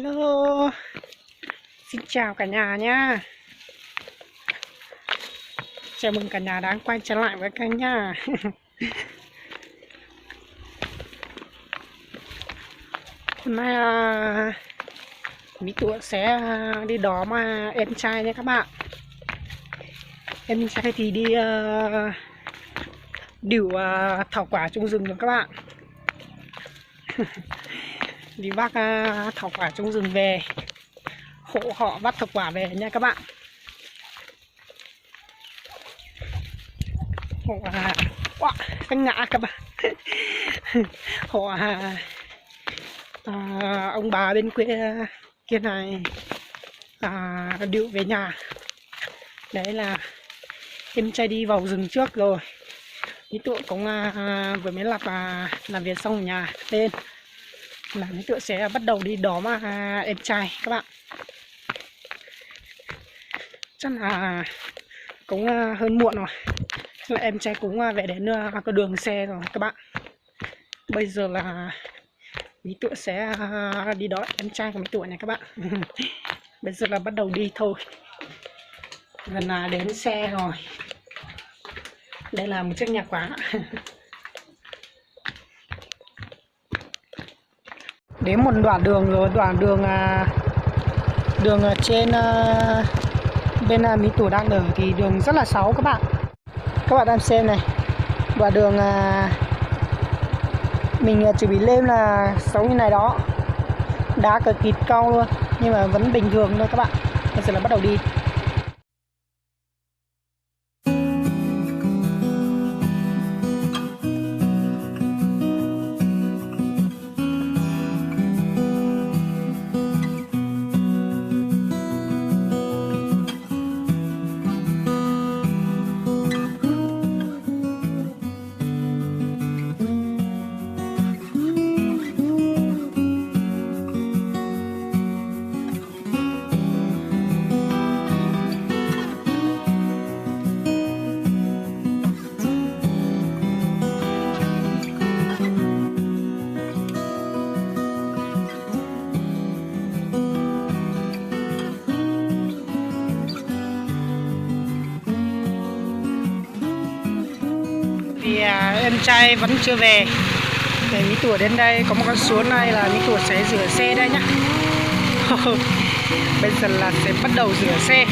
Hello, xin chào cả nhà nhá. Chào mừng cả nhà đang quay trở lại với kênh nha. Hôm nay Mỹ Tụa sẽ đi đón em trai nha các bạn. Em trai thì đi điểu thảo quả trong rừng rồi các bạn. Đi vác thảo quả trong rừng về, hộ họ vác thảo quả về nha các bạn. Hộ cái ngã các bạn. Hộ ông bà bên quê kia này điệu về nhà. Đấy là em trai đi vào rừng trước rồi. Mỹ Tụa cũng vừa mới làm việc xong ở nhà lên là Mỹ Tụa sẽ bắt đầu đi đón em trai các bạn. Chắc là cũng hơn muộn rồi, là em trai cũng về đến có đường xe rồi các bạn. Bây giờ là Mỹ Tụa sẽ đi đón em trai của Mỹ Tụa này các bạn. Bây giờ là bắt đầu đi thôi, gần là đến xe rồi. Đây là một chiếc nhà quá. Đến một đoạn đường rồi, đoạn đường trên bên Mỹ Tụa đang ở thì đường rất là xấu các bạn. Các bạn đang xem này, đoạn đường mình chuẩn bị lên là xấu như này đó, đá cực kỳ cao luôn, nhưng mà vẫn bình thường thôi các bạn. Bây giờ là bắt đầu đi. Thì em trai vẫn chưa về. Để Mỹ Tụa đến đây có một con suối này là Mỹ Tụa sẽ rửa xe đây nhá. Bây giờ là sẽ bắt đầu rửa xe.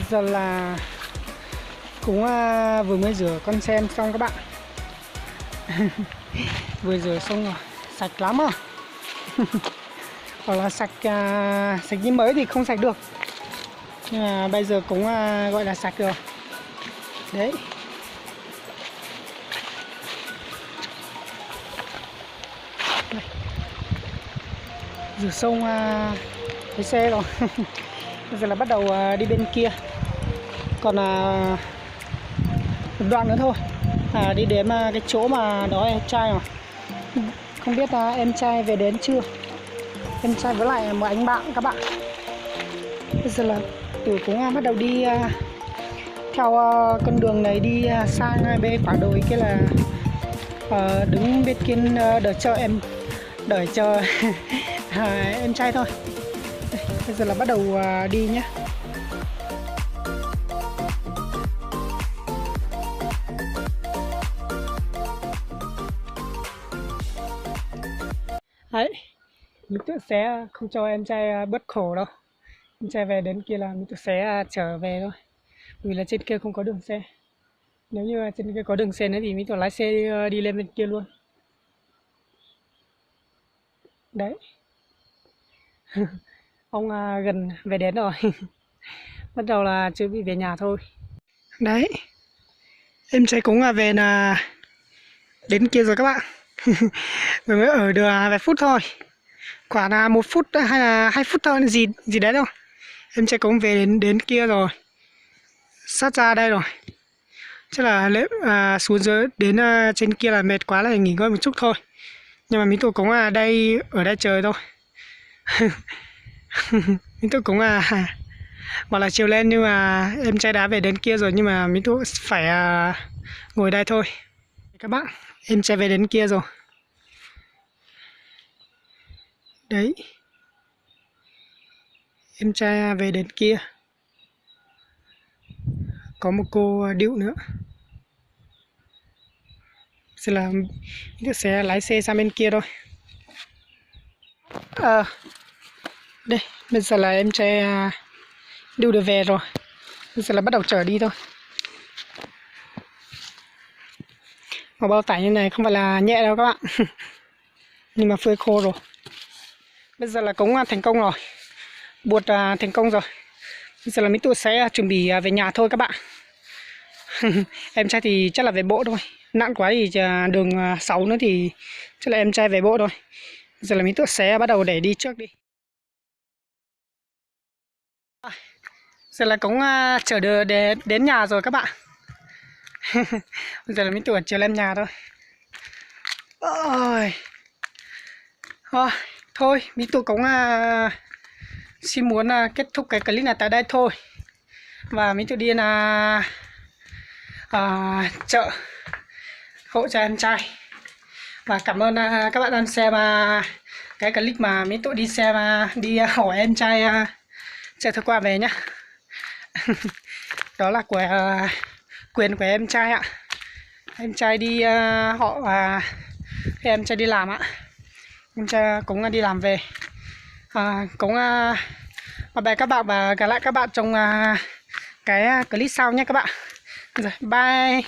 giờ là cũng vừa mới rửa con sen xong các bạn. Vừa rửa xong rồi, sạch lắm à. Hoặc là sạch sạch như mới thì không sạch được, nhưng mà bây giờ cũng gọi là sạch rồi đấy. Đây. Rửa xong cái xe rồi. Bây giờ là bắt đầu đi bên kia, còn một đoạn nữa thôi đi đến cái chỗ mà đó em trai rồi. Không biết em trai về đến chưa, em trai với lại một anh bạn các bạn. Bây giờ là Tửu cũng bắt đầu đi theo con đường này đi sang bên quả đồi kia, là đứng bên kia đợi chờ em trai thôi. Đây, bây giờ là bắt đầu đi nhé. Đấy, mình tự sẽ không cho em trai bớt khổ đâu. Em trai về đến kia là mình tự sẽ trở về thôi, vì là trên kia không có đường xe. Nếu như trên kia có đường xe nữa thì mình tự lái xe đi lên bên kia luôn. Đấy. Ông gần về đến rồi. Bắt đầu là chuẩn bị về nhà thôi. Đấy, em trai cũng về là đến kia rồi các bạn. Vừa mới ở được vài phút thôi, khoảng là 1 phút hay là 2 phút thôi, gì đấy đâu. Em trai cũng về đến kia rồi, sát ra đây rồi. Chắc là xuống dưới đến trên kia là mệt quá là nghỉ ngơi một chút thôi. Nhưng mà mình tụi cũng ở đây chơi thôi. Mình tụi cũng bảo là chiều lên, nhưng mà em trai đã về đến kia rồi, nhưng mà mình tụi phải ngồi đây thôi. Các bạn, em trai về đến kia rồi. Đấy, em trai về đến kia. Có một cô điệu nữa. Sẽ là mình sẽ lái xe sang bên kia thôi. Đây, bây giờ là em trai điệu được về rồi. Bây giờ là bắt đầu chở đi thôi. Một bao tải như này không phải là nhẹ đâu các bạn. Nhưng mà phơi khô rồi. Bây giờ là cũng thành công rồi, buộc thành công rồi. Bây giờ là mình tụi sẽ chuẩn bị về nhà thôi các bạn. Em trai thì chắc là về bộ thôi, nặng quá thì đường 6 nữa thì chắc là em trai về bộ thôi. Bây giờ là mình tụi sẽ bắt đầu để đi trước đi. Giờ là cũng chở được đến nhà rồi các bạn. Bây giờ là mình tụi chờ lên nhà thôi. Thôi mình tụi cũng xin muốn kết thúc cái clip này tại đây thôi. Và mình tụi đi chợ hộ cho em trai. Và cảm ơn các bạn đang xem cái clip mà mình tụi đi xem đi hỏi em trai chạy thử qua về nhá. Đó là quyền của em trai ạ. Em trai đi em trai đi làm ạ. Em trai cũng đi làm về. Cũng bye bye các bạn và gặp lại các bạn trong cái clip sau nhé các bạn. Rồi, bye.